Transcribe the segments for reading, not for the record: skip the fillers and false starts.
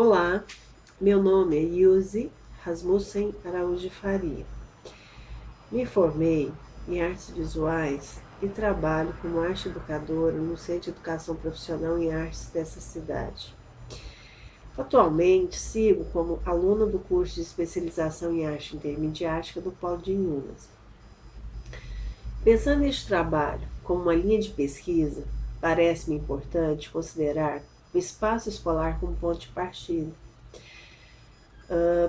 Olá, meu nome é Ilse Rasmussen Araújo Faria. Me formei em artes visuais e trabalho como arte educadora no Centro de Educação Profissional em Artes dessa cidade. Atualmente, sigo como aluna do curso de especialização em arte intermediática do Polo de Inhumas. Pensando neste trabalho como uma linha de pesquisa, parece-me importante considerar o espaço escolar como ponto de partida,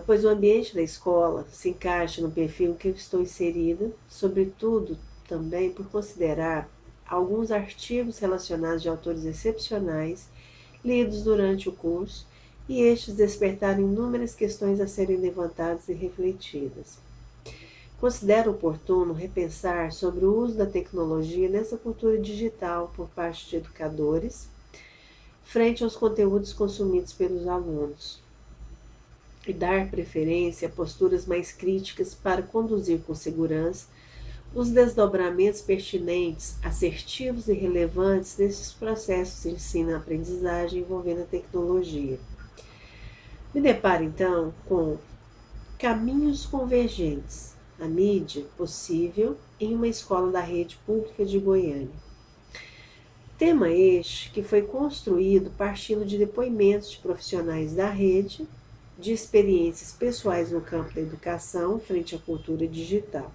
pois o ambiente da escola se encaixa no perfil em que eu estou inserida, sobretudo também por considerar alguns artigos relacionados de autores excepcionais lidos durante o curso e estes despertaram inúmeras questões a serem levantadas e refletidas. Considero oportuno repensar sobre o uso da tecnologia nessa cultura digital por parte de educadores, frente aos conteúdos consumidos pelos alunos, e dar preferência a posturas mais críticas para conduzir com segurança os desdobramentos pertinentes, assertivos e relevantes desses processos de ensino-aprendizagem envolvendo a tecnologia. Me deparo, então, com caminhos convergentes, a mídia possível em uma escola da rede pública de Goiânia. Tema este que foi construído partindo de depoimentos de profissionais da rede, de experiências pessoais no campo da educação frente à cultura digital.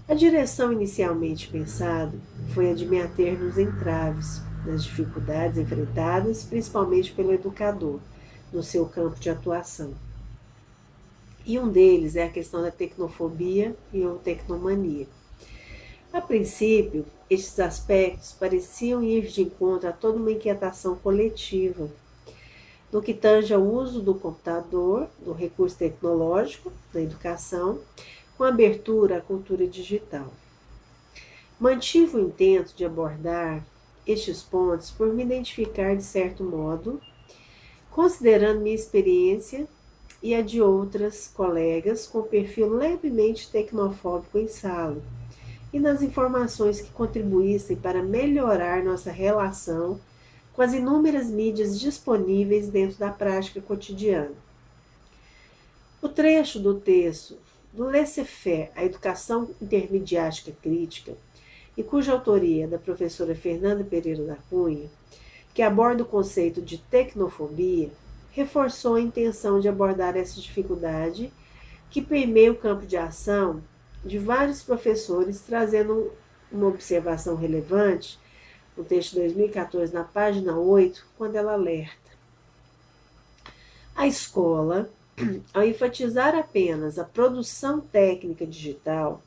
A direção inicialmente pensada foi a de me ater nos entraves, nas dificuldades enfrentadas principalmente pelo educador, no seu campo de atuação. E um deles é a questão da tecnofobia e ou tecnomania. A princípio, estes aspectos pareciam ir de encontro a toda uma inquietação coletiva, no que tange ao uso do computador, do recurso tecnológico, na educação, com abertura à cultura digital. Mantive o intento de abordar estes pontos por me identificar de certo modo, considerando minha experiência e a de outras colegas com perfil levemente tecnofóbico em sala, e nas informações que contribuíssem para melhorar nossa relação com as inúmeras mídias disponíveis dentro da prática cotidiana. O trecho do texto do Laissez-faire, a educação intermediática crítica, e cuja autoria é da professora Fernanda Pereira da Cunha, que aborda o conceito de tecnofobia, reforçou a intenção de abordar essa dificuldade que permeia o campo de ação de vários professores, trazendo uma observação relevante no texto de 2014, na página 8, quando ela alerta. A escola, ao enfatizar apenas a produção técnica digital,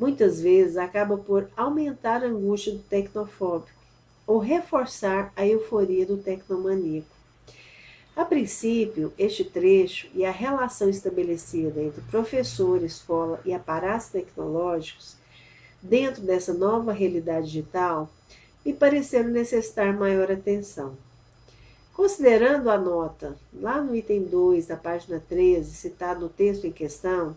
muitas vezes acaba por aumentar a angústia do tecnofóbico ou reforçar a euforia do tecnomaníaco. A princípio, este trecho e a relação estabelecida entre professor, escola e aparatos tecnológicos dentro dessa nova realidade digital me pareceram necessitar maior atenção. Considerando a nota, lá no item 2, da página 13, citado no texto em questão,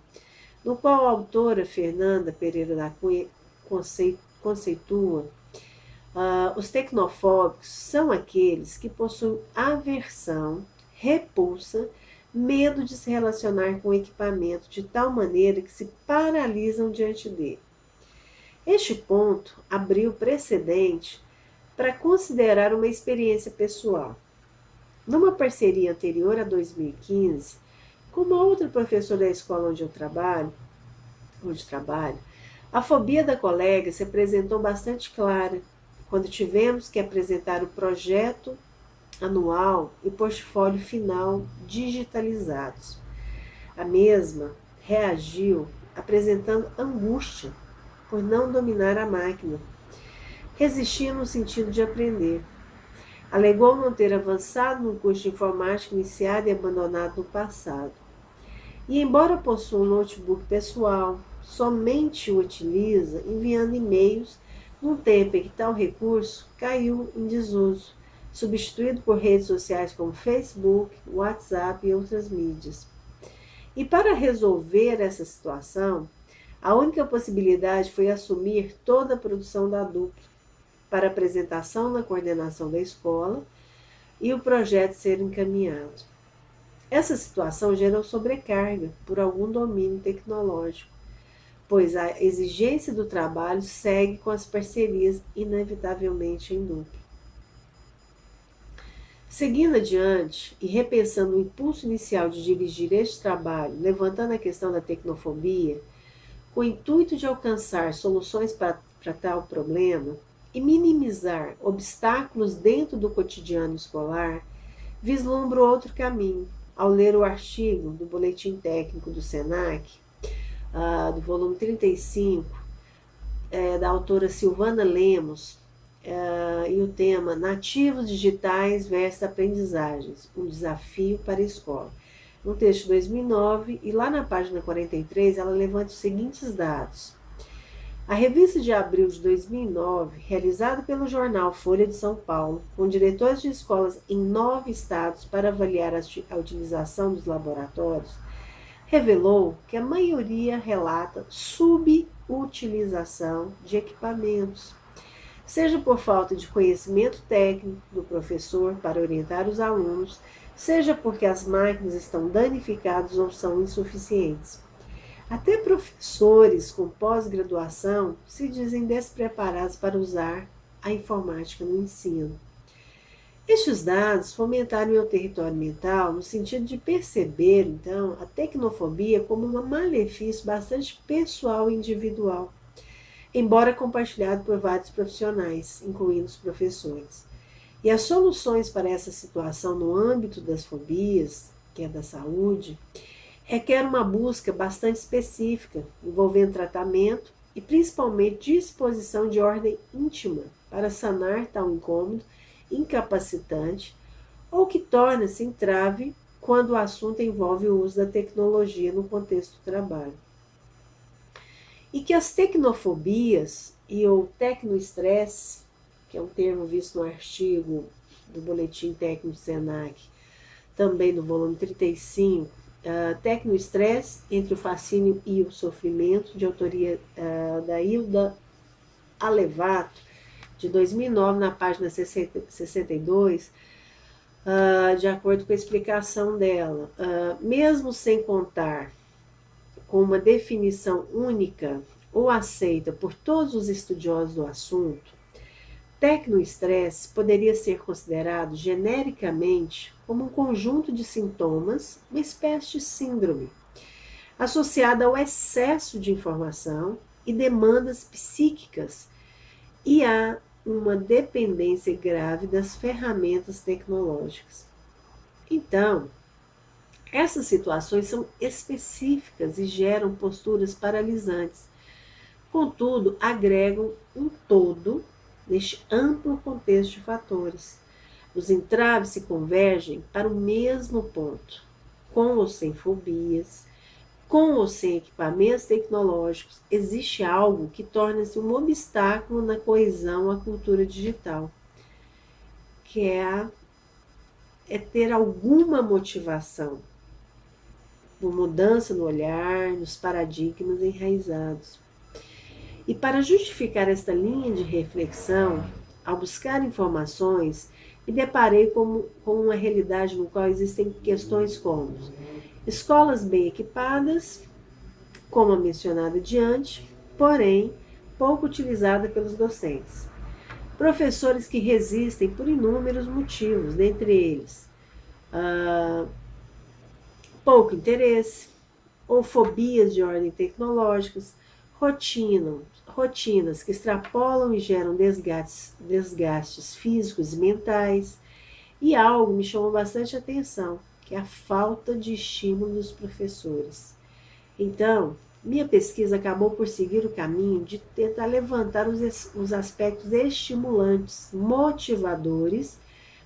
no qual a autora Fernanda Pereira da Cunha conceitua, os tecnofóbicos são aqueles que possuem aversão, repulsa, medo de se relacionar com o equipamento de tal maneira que se paralisam diante dele. Este ponto abriu precedente para considerar uma experiência pessoal. Numa parceria anterior a 2015, com uma outra professora da escola onde trabalho, a fobia da colega se apresentou bastante clara quando tivemos que apresentar o projeto anual e portfólio final digitalizados. A mesma reagiu apresentando angústia por não dominar a máquina. Resistia no sentido de aprender. Alegou não ter avançado no curso de informática iniciado e abandonado no passado. E embora possua um notebook pessoal, somente o utiliza enviando e-mails num tempo em que tal recurso caiu em desuso, substituído por redes sociais como Facebook, WhatsApp e outras mídias. E para resolver essa situação, a única possibilidade foi assumir toda a produção da dupla, para apresentação na coordenação da escola, e o projeto ser encaminhado. Essa situação gerou sobrecarga por algum domínio tecnológico, pois a exigência do trabalho segue com as parcerias inevitavelmente em dupla. Seguindo adiante e repensando o impulso inicial de dirigir este trabalho, levantando a questão da tecnofobia, com o intuito de alcançar soluções para tal problema e minimizar obstáculos dentro do cotidiano escolar, vislumbro outro caminho ao ler o artigo do Boletim Técnico do SENAC, do volume 35, da autora Silvana Lemos, e o tema Nativos Digitais versus Aprendizagens, um desafio para a escola. No texto de 2009, e lá na página 43, ela levanta os seguintes dados. A revista de abril de 2009, realizada pelo jornal Folha de São Paulo, com diretores de escolas em 9 estados para avaliar a utilização dos laboratórios, revelou que a maioria relata subutilização de equipamentos, seja por falta de conhecimento técnico do professor para orientar os alunos, seja porque as máquinas estão danificadas ou são insuficientes. Até professores com pós-graduação se dizem despreparados para usar a informática no ensino. Estes dados fomentaram meu território mental no sentido de perceber, então, a tecnofobia como um malefício bastante pessoal e individual, embora compartilhado por vários profissionais, incluindo os professores. E as soluções para essa situação no âmbito das fobias, que é da saúde, requer uma busca bastante específica, envolvendo tratamento e principalmente disposição de ordem íntima para sanar tal incômodo incapacitante ou que torna-se entrave quando o assunto envolve o uso da tecnologia no contexto do trabalho. E que as tecnofobias e o tecnoestresse, que é um termo visto no artigo do Boletim Técnico do SENAC, também no volume 35, Tecnoestresse entre o fascínio e o sofrimento, de autoria da Hilda Alevato, de 2009, na página 62, de acordo com a explicação dela. Mesmo sem contar com uma definição única ou aceita por todos os estudiosos do assunto, tecnoestresse poderia ser considerado genericamente como um conjunto de sintomas, uma espécie de síndrome, associada ao excesso de informação e demandas psíquicas e a uma dependência grave das ferramentas tecnológicas. Então, essas situações são específicas e geram posturas paralisantes. Contudo, agregam um todo neste amplo contexto de fatores. Os entraves se convergem para o mesmo ponto, com ou sem fobias, com ou sem equipamentos tecnológicos, existe algo que torna-se um obstáculo na coesão à cultura digital, que é ter alguma motivação, uma mudança no olhar, nos paradigmas enraizados. E para justificar esta linha de reflexão, ao buscar informações, me deparei com uma realidade no qual existem questões como escolas bem equipadas, como a mencionada adiante, porém pouco utilizada pelos docentes. Professores que resistem por inúmeros motivos, dentre eles pouco interesse, ou fobias de ordem tecnológicas, rotinas que extrapolam e geram desgastes físicos e mentais, e algo me chamou bastante atenção, que é a falta de estímulo dos professores. Então, minha pesquisa acabou por seguir o caminho de tentar levantar os aspectos estimulantes, motivadores,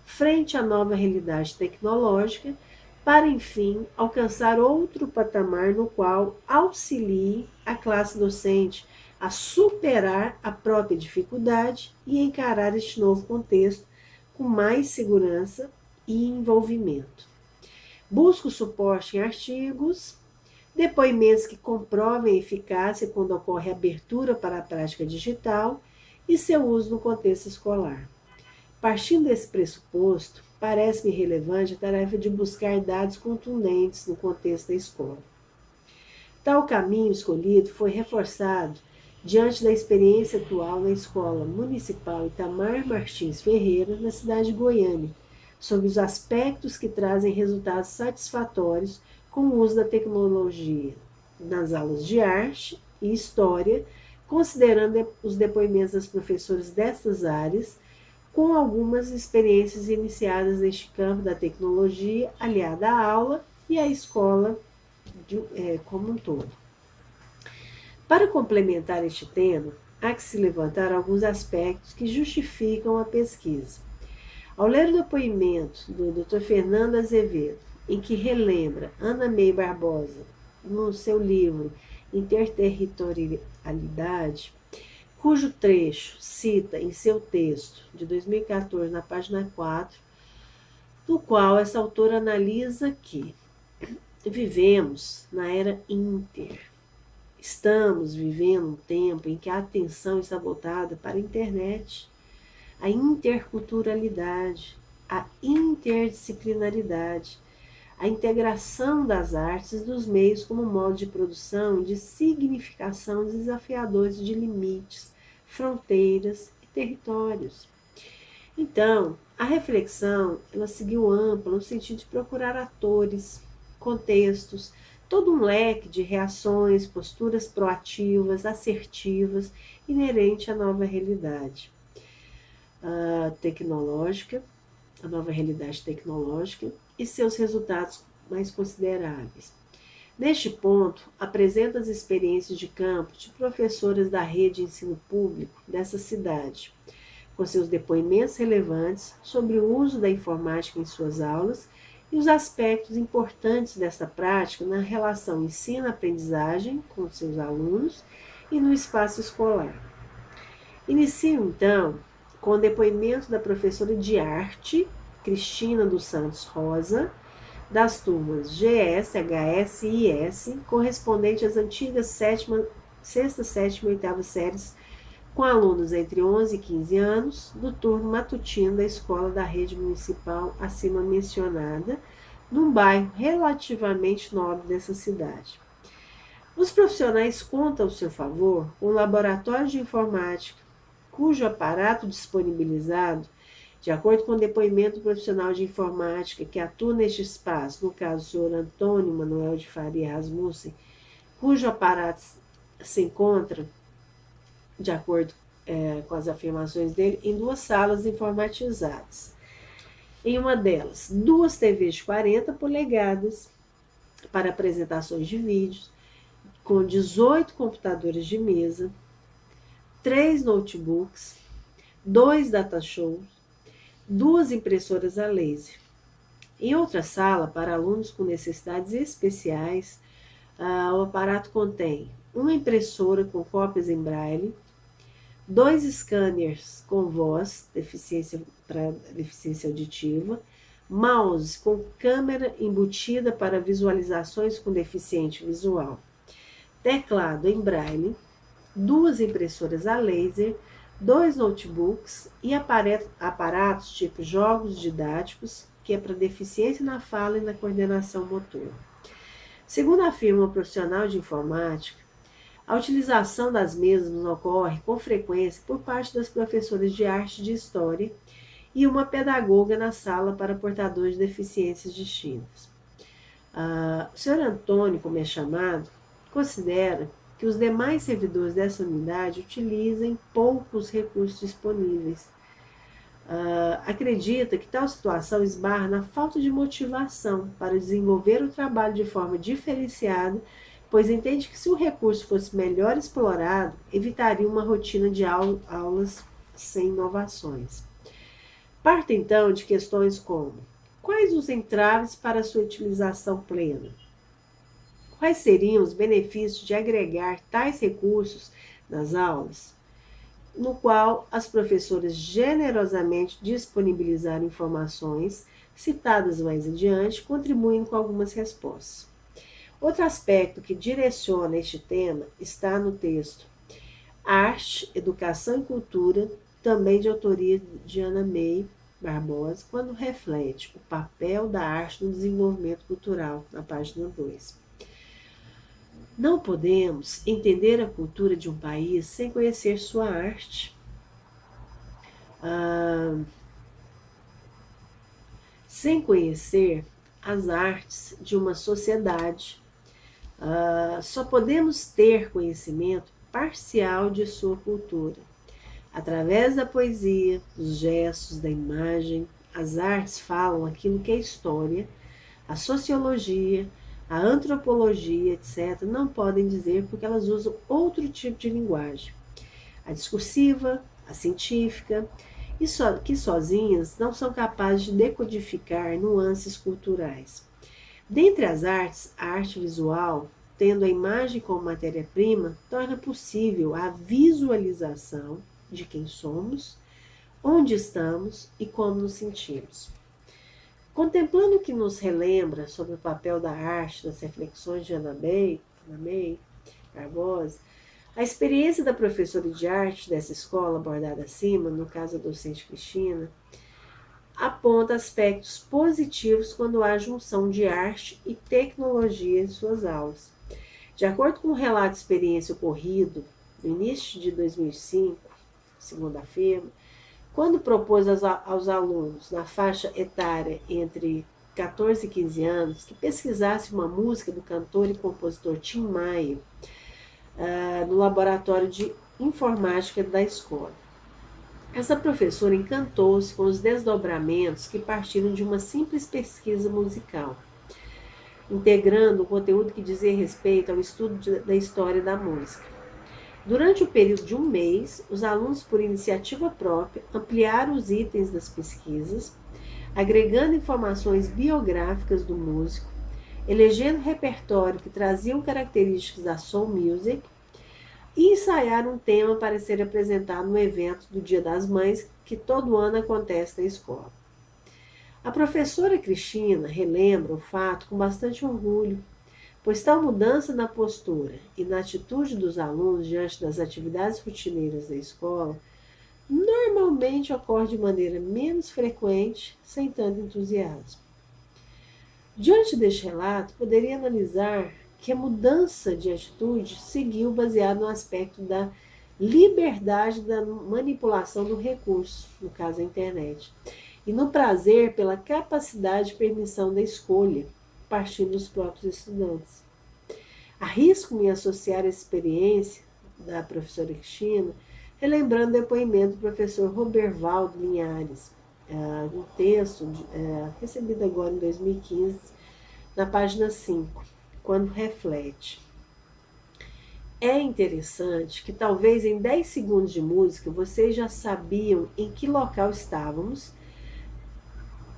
frente à nova realidade tecnológica, para, enfim, alcançar outro patamar no qual auxilie a classe docente a superar a própria dificuldade e encarar este novo contexto com mais segurança e envolvimento. Busco suporte em artigos, depoimentos que comprovem a eficácia quando ocorre abertura para a prática digital e seu uso no contexto escolar. Partindo desse pressuposto, parece-me relevante a tarefa de buscar dados contundentes no contexto da escola. Tal caminho escolhido foi reforçado diante da experiência atual na Escola Municipal Itamar Martins Ferreira, na cidade de Goiânia, sobre os aspectos que trazem resultados satisfatórios com o uso da tecnologia nas aulas de arte e história, considerando os depoimentos das professoras destas áreas, com algumas experiências iniciadas neste campo da tecnologia, aliada à aula e à escola como um todo. Para complementar este tema, há que se levantar alguns aspectos que justificam a pesquisa. Ao ler o depoimento do Dr. Fernando Azevedo, em que relembra Ana May Barbosa no seu livro Interterritorialidade, cujo trecho cita em seu texto de 2014, na página 4, no qual essa autora analisa que vivemos na era inter. Estamos vivendo um tempo em que a atenção está voltada para a internet, a interculturalidade, a interdisciplinaridade, a integração das artes e dos meios como modo de produção e de significação desafiadores de limites, fronteiras e territórios. Então, a reflexão ela seguiu ampla no sentido de procurar atores, contextos, todo um leque de reações, posturas proativas, assertivas, inerente à nova realidade tecnológica, a nova realidade tecnológica e seus resultados mais consideráveis. Neste ponto, apresenta as experiências de campo de professoras da rede de ensino público dessa cidade, com seus depoimentos relevantes sobre o uso da informática em suas aulas e os aspectos importantes dessa prática na relação ensino-aprendizagem com seus alunos e no espaço escolar. Inicio, então, com o depoimento da professora de arte, Cristina dos Santos Rosa, das turmas GS, HS e IS, correspondente às antigas sexta, sétima e oitava séries, com alunos entre 11 e 15 anos, do turno matutino da escola da rede municipal acima mencionada, num bairro relativamente nobre dessa cidade. Os profissionais contam ao seu favor com um laboratório de informática, cujo aparato disponibilizado, de acordo com o depoimento do profissional de informática que atua neste espaço, no caso o senhor Antônio Manuel de Faria Rasmussen, cujo aparato se encontra, de acordo com as afirmações dele, em 2 salas informatizadas. Em uma delas, 2 TVs de 40 polegadas para apresentações de vídeos, com 18 computadores de mesa, 3 notebooks, 2 datashows, 2 impressoras a laser. Em outra sala, para alunos com necessidades especiais, o aparato contém uma impressora com cópias em braille, 2 scanners com voz, para deficiência auditiva, mouse com câmera embutida para visualizações com deficiente visual, teclado em braille, 2 impressoras a laser, 2 notebooks e aparatos tipo jogos didáticos, que é para deficiência na fala e na coordenação motora. Segundo afirma o profissional de informática, a utilização das mesmas ocorre com frequência por parte das professoras de arte e de história e uma pedagoga na sala para portadores de deficiências distintas. O senhor Antônio, como é chamado, considera que os demais servidores dessa unidade utilizem poucos recursos disponíveis. Acredita que tal situação esbarra na falta de motivação para desenvolver o trabalho de forma diferenciada, pois entende que se o recurso fosse melhor explorado, evitaria uma rotina de aulas sem inovações. Parte então de questões como: quais os entraves para sua utilização plena? Quais seriam os benefícios de agregar tais recursos nas aulas? No qual as professoras generosamente disponibilizaram informações citadas mais adiante, contribuindo com algumas respostas. Outro aspecto que direciona este tema está no texto Arte, Educação e Cultura, também de autoria de Ana May, Barbosa, quando reflete o papel da arte no desenvolvimento cultural, na página 2. Não podemos entender a cultura de um país sem conhecer sua arte. Sem conhecer as artes de uma sociedade, só podemos ter conhecimento parcial de sua cultura. Através da poesia, dos gestos, da imagem, as artes falam aquilo que é história, a sociologia, a antropologia, etc., não podem dizer porque elas usam outro tipo de linguagem. A discursiva, a científica, que sozinhas não são capazes de decodificar nuances culturais. Dentre as artes, a arte visual, tendo a imagem como matéria-prima, torna possível a visualização de quem somos, onde estamos e como nos sentimos. Contemplando o que nos relembra sobre o papel da arte nas reflexões de Ana May Barbosa, a experiência da professora de arte dessa escola abordada acima, no caso a docente Cristina, aponta aspectos positivos quando há junção de arte e tecnologia em suas aulas. De acordo com o relato de experiência ocorrido no início de 2005, segunda-feira, quando propôs aos alunos na faixa etária entre 14 e 15 anos que pesquisasse uma música do cantor e compositor Tim Maia no laboratório de informática da escola. Essa professora encantou-se com os desdobramentos que partiram de uma simples pesquisa musical, integrando o conteúdo que dizia respeito ao estudo da história da música. Durante o período de um mês, os alunos, por iniciativa própria, ampliaram os itens das pesquisas, agregando informações biográficas do músico, elegendo repertório que traziam características da soul music e ensaiaram um tema para ser apresentado no evento do Dia das Mães, que todo ano acontece na escola. A professora Cristina relembra o fato com bastante orgulho, pois tal mudança na postura e na atitude dos alunos diante das atividades rotineiras da escola normalmente ocorre de maneira menos frequente, sem tanto entusiasmo. Diante deste relato, poderia analisar que a mudança de atitude seguiu baseado no aspecto da liberdade da manipulação do recurso, no caso a internet, e no prazer pela capacidade de permissão da escolha, partindo dos próprios estudantes. Arrisco-me a associar a experiência da professora Cristina, relembrando o depoimento do professor Robervaldo Linhares, um texto recebido agora em 2015, na página 5, quando reflete. É interessante que talvez em 10 segundos de música vocês já sabiam em que local estávamos.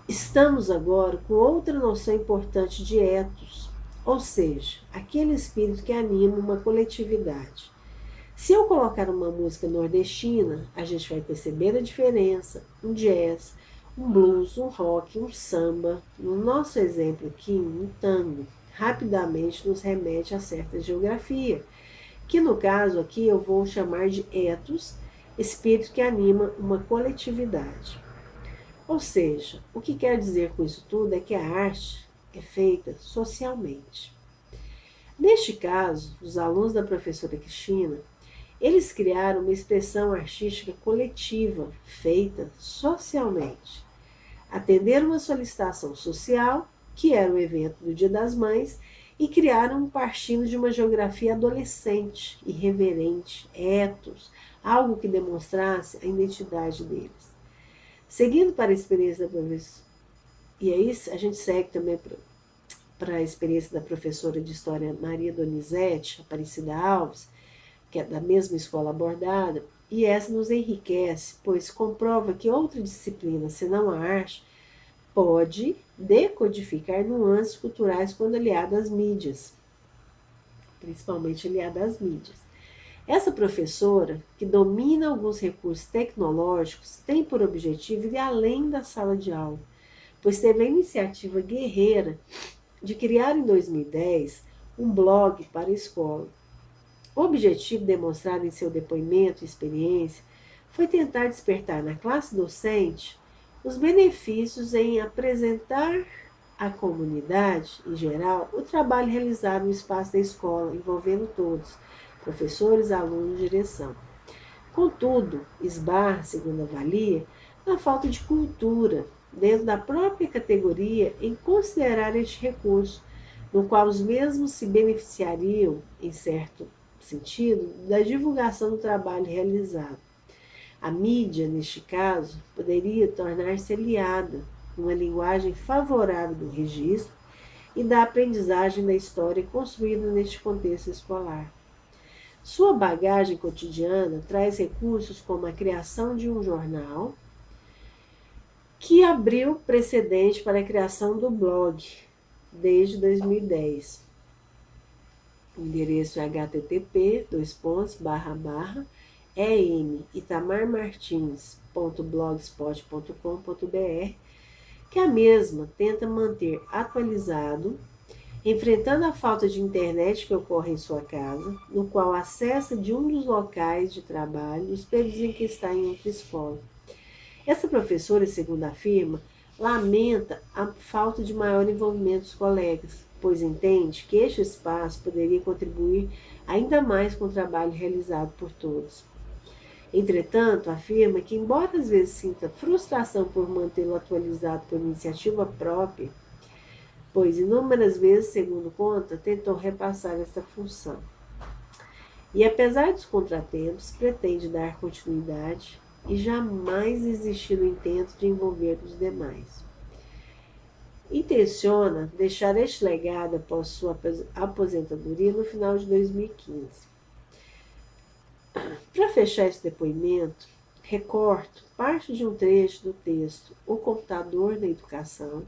Estamos agora com outra noção importante de ethos, ou seja, aquele espírito que anima uma coletividade. Se eu colocar uma música nordestina, a gente vai perceber a diferença, um jazz, um blues, um rock, um samba. No nosso exemplo aqui, um tango, rapidamente nos remete a certa geografia, que no caso aqui eu vou chamar de ethos, espírito que anima uma coletividade. Ou seja, o que quer dizer com isso tudo é que a arte é feita socialmente. Neste caso, os alunos da professora Cristina, eles criaram uma expressão artística coletiva, feita socialmente. Atenderam uma solicitação social, que era o evento do Dia das Mães, e criaram partindo de uma geografia adolescente, irreverente, ethos, algo que demonstrasse a identidade deles. Seguindo para a experiência da professora, e aí a gente segue também para a experiência da professora de História Maria Donizete, Aparecida Alves, que é da mesma escola abordada, e essa nos enriquece, pois comprova que outra disciplina, senão a arte, pode decodificar nuances culturais quando aliada às mídias, principalmente aliada às mídias. Essa professora, que domina alguns recursos tecnológicos, tem por objetivo ir além da sala de aula, pois teve a iniciativa guerreira de criar em 2010 um blog para a escola. O objetivo demonstrado em seu depoimento e experiência foi tentar despertar na classe docente os benefícios em apresentar à comunidade, em geral, o trabalho realizado no espaço da escola, envolvendo todos, professores, alunos e direção. Contudo, esbarra, segundo avalia, na falta de cultura dentro da própria categoria em considerar este recurso, no qual os mesmos se beneficiariam, em certo sentido, da divulgação do trabalho realizado. A mídia, neste caso, poderia tornar-se aliada numa linguagem favorável do registro e da aprendizagem da história construída neste contexto escolar. Sua bagagem cotidiana traz recursos como a criação de um jornal, que abriu precedente para a criação do blog desde 2010. O endereço é http://em.itamarmartins.blogspot.com.br, que a mesma tenta manter atualizado, enfrentando a falta de internet que ocorre em sua casa, no qual acessa de um dos locais de trabalho os períodos em que está em outra escola. Essa professora, segundo afirma, lamenta a falta de maior envolvimento dos colegas, pois entende que este espaço poderia contribuir ainda mais com o trabalho realizado por todos. Entretanto, afirma que, embora às vezes sinta frustração por mantê-lo atualizado por iniciativa própria, pois inúmeras vezes, segundo conta, tentou repassar esta função. E apesar dos contratempos, pretende dar continuidade e jamais existir o intento de envolver os demais. Intenciona deixar este legado após sua aposentadoria no final de 2015. Para fechar esse depoimento, recorto parte de um trecho do texto O Computador na Educação,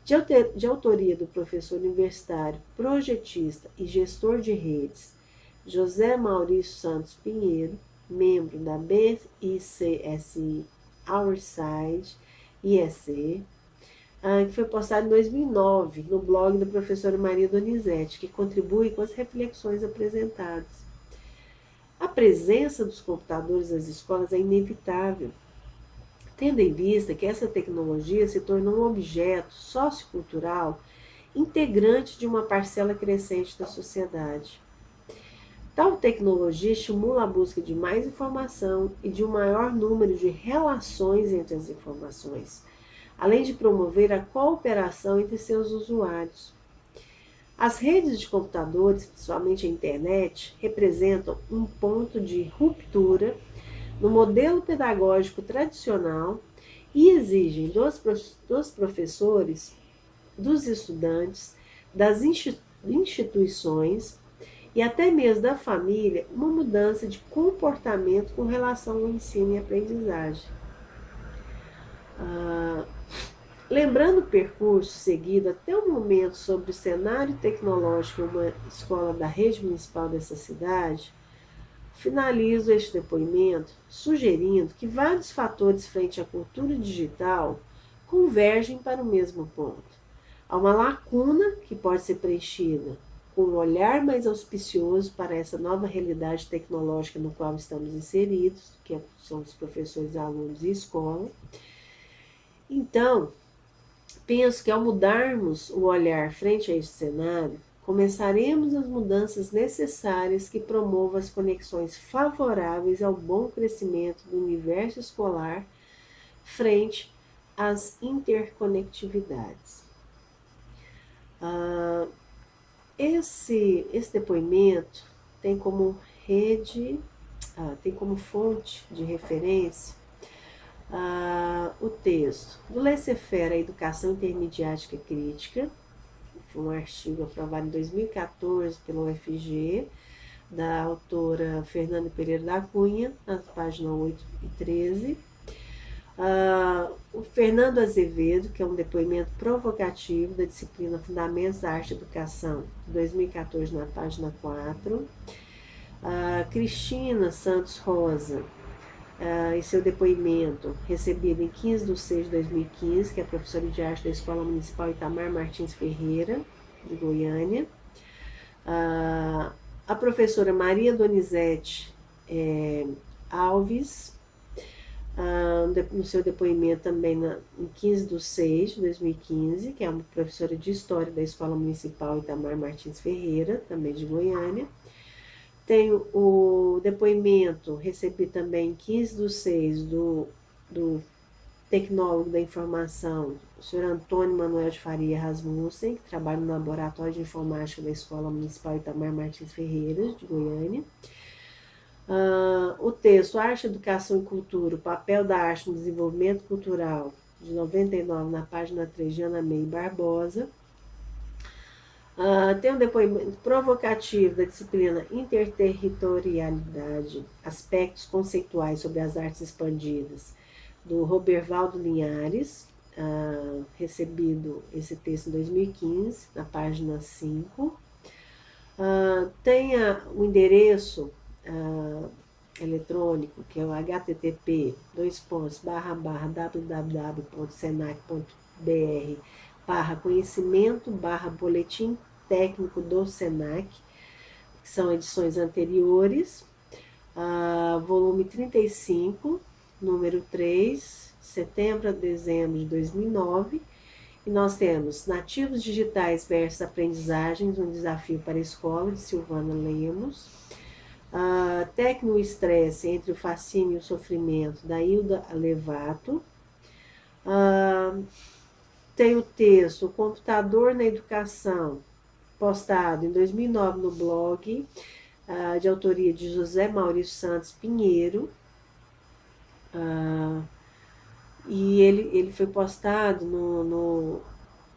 de autoria do professor universitário, projetista e gestor de redes, José Maurício Santos Pinheiro, membro da BICSI Ourside IEC, que foi postado em 2009 no blog da professora Maria Donizete, que contribui com as reflexões apresentadas. A presença dos computadores nas escolas é inevitável, tendo em vista que essa tecnologia se tornou um objeto sociocultural integrante de uma parcela crescente da sociedade. Tal tecnologia estimula a busca de mais informação e de um maior número de relações entre as informações, além de promover a cooperação entre seus usuários. As redes de computadores, principalmente a internet, representam um ponto de ruptura no modelo pedagógico tradicional e exigem dos professores, dos estudantes, das instituições e até mesmo da família uma mudança de comportamento com relação ao ensino e aprendizagem. Lembrando o percurso seguido até o momento sobre o cenário tecnológico em uma escola da rede municipal dessa cidade, finalizo este depoimento sugerindo que vários fatores frente à cultura digital convergem para o mesmo ponto. Há uma lacuna que pode ser preenchida com um olhar mais auspicioso para essa nova realidade tecnológica no qual estamos inseridos, que são os professores, alunos e escola. Então, penso que ao mudarmos o olhar frente a este cenário, começaremos as mudanças necessárias que promovam as conexões favoráveis ao bom crescimento do universo escolar frente às interconectividades. Esse depoimento tem como fonte de referência o texto do Laissez-faire, a Educação Intermediática Crítica, foi um artigo aprovado em 2014 pela UFG, da autora Fernanda Pereira da Cunha, na página 8 e 13. O Fernando Azevedo, que é um depoimento provocativo da disciplina Fundamentos da Arte e Educação, 2014, na página 4. Cristina Santos Rosa, e seu depoimento, recebido em 15/6/2015, que é professora de arte da Escola Municipal Itamar Martins Ferreira, de Goiânia. A professora Maria Donizete Alves, no seu depoimento também em 15/6/2015, que é uma professora de História da Escola Municipal Itamar Martins Ferreira, também de Goiânia. Tenho o depoimento, recebi também em 15/6 do tecnólogo da informação, o senhor Antônio Manuel de Faria Rasmussen, que trabalha no Laboratório de Informática da Escola Municipal Itamar Martins Ferreira, de Goiânia. O texto Arte, Educação e Cultura, o papel da arte no desenvolvimento cultural, de 99, na página 3, de Ana May Barbosa. Tem um depoimento provocativo da disciplina Interterritorialidade, Aspectos Conceituais sobre as Artes Expandidas, do Robervaldo Linhares, recebido esse texto em 2015, na página 5. Tem o endereço eletrônico, que é o http://www.senac.br/conhecimento/boletim técnico do Senac, que são edições anteriores, volume 35, número 3, setembro a dezembro de 2009, e nós temos Nativos Digitais versus Aprendizagens, um desafio para a escola, de Silvana Lemos. Tecnoestresse entre o fascínio e o sofrimento, da Hilda Levato. Tem o texto O Computador na Educação, postado em 2009 no blog, de autoria de José Maurício Santos Pinheiro. E ele foi postado no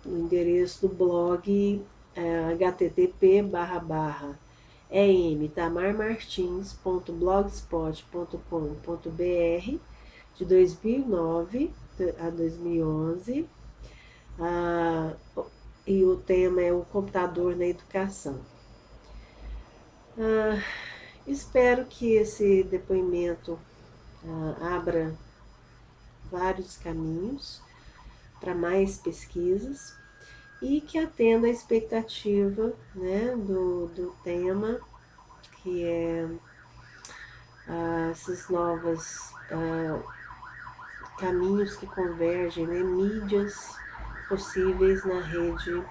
endereço do blog http://em.tamarmartins.blogspot.com.br, de 2009 a 2011. E o tema é o computador na educação. Espero que esse depoimento abra vários caminhos para mais pesquisas e que atenda a expectativa, né, do tema, que é esses novos caminhos que convergem, né, mídias possíveis na rede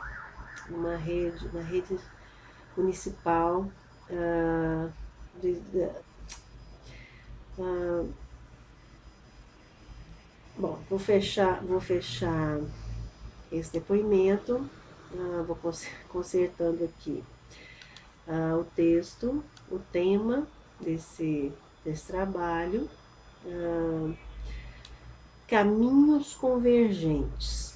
municipal. Bom, vou fechar esse depoimento, vou consertando aqui o texto, o tema desse trabalho, caminhos convergentes,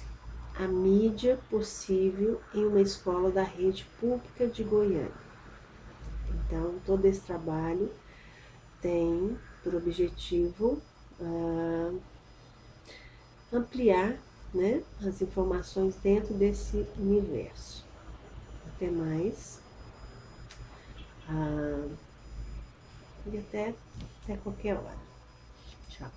a mídia possível em uma escola da rede pública de Goiânia. Então, todo esse trabalho tem por objetivo ampliar, né, as informações dentro desse universo. Até mais. E até qualquer hora. Tchau.